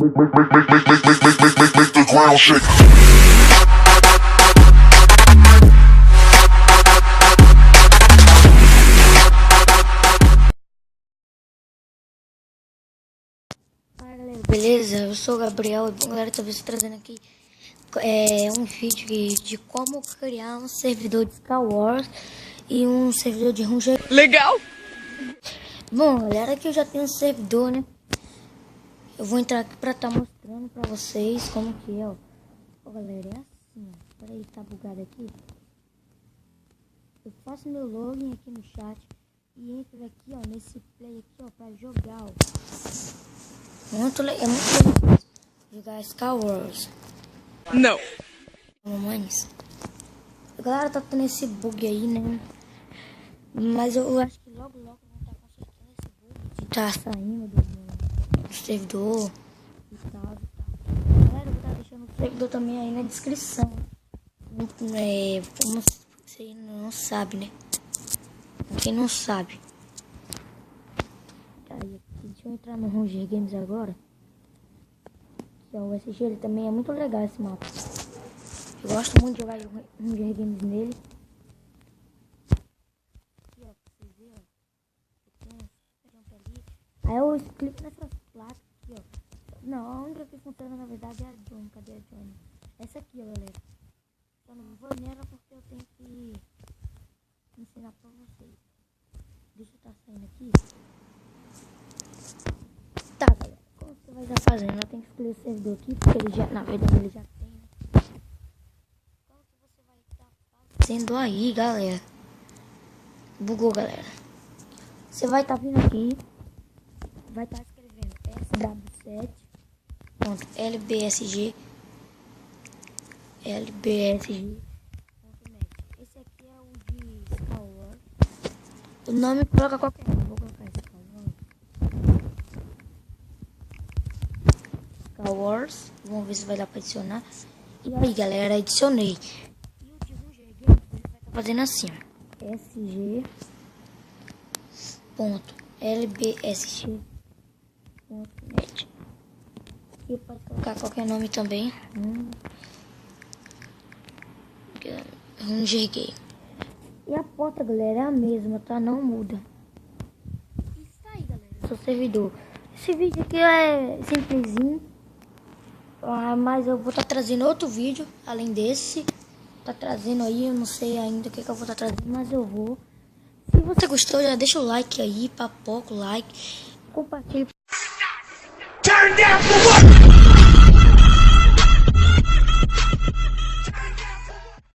Make the ground shake. Fala galera, beleza? Eu sou o Gabriel e bom galera, tô trazendo aqui um vídeo de como criar um servidor de Star Wars e um servidor de Ranger. Legal! Bom galera, aqui eu já tenho um servidor, né? Eu vou entrar aqui pra estar mostrando pra vocês como que é, ó. Ó galera, é assim, ó. Peraí, tá bugado aqui. Eu faço meu login aqui no chat e entro aqui, ó, nesse play aqui, ó, pra jogar, ó. É muito legal jogar Star Wars. Não. Mamães. A galera tá tendo esse bug aí, né? Mas eu acho que logo vão estar consertando esse bug de tá saindo do servidor e tal. Galera, eu vou estar deixando o servidor também aí na descrição. Como você não sabe, né? Quem não sabe. Aí, deixa eu entrar no Ranger Games agora. Que é o SG, ele também é muito legal esse mapa. Eu gosto muito de jogar Ranger Games nele. Aqui, ó, pra vocês verem, ó. Tem um ali. Aí eu clico nessas placas aqui, ó. Não, a única que funciona na verdade é a Johnny. Cadê a Johnny? Essa aqui, ó, galera. Eu não vou nela porque eu tenho que ensinar pra vocês. Deixa eu estar saindo aqui. Tá, galera, como você vai estar fazendo? Eu tenho que escolher o servidor aqui, porque ele já, na verdade, ele já tem, né? Como que você vai estar fazendo aí, galera? Bugou, galera. Você vai estar vindo aqui, vai estar escrevendo sw7.lbsg lbsg.net. Esse aqui é o de Star Wars. O nome coloca qualquer um. Vou colocar esse Star Wars. Vamos ver se vai dar pra adicionar. E aí, galera, adicionei. E o de Ranger Games, ele vai estar fazendo assim, ó. sg.lbsg.net. E pode colocar qualquer nome também. Ranger Game. E a porta, galera, é a mesma, tá? Não muda. Isso aí, galera. Seu servidor. Esse vídeo aqui é simplesinho. Mas eu vou estar trazendo outro vídeo, além desse. Tá trazendo aí, eu não sei ainda o que eu vou estar trazendo, mas eu vou. Se você gostou, já deixa o like aí, papoca o like. Compartilhe. Turn down for what?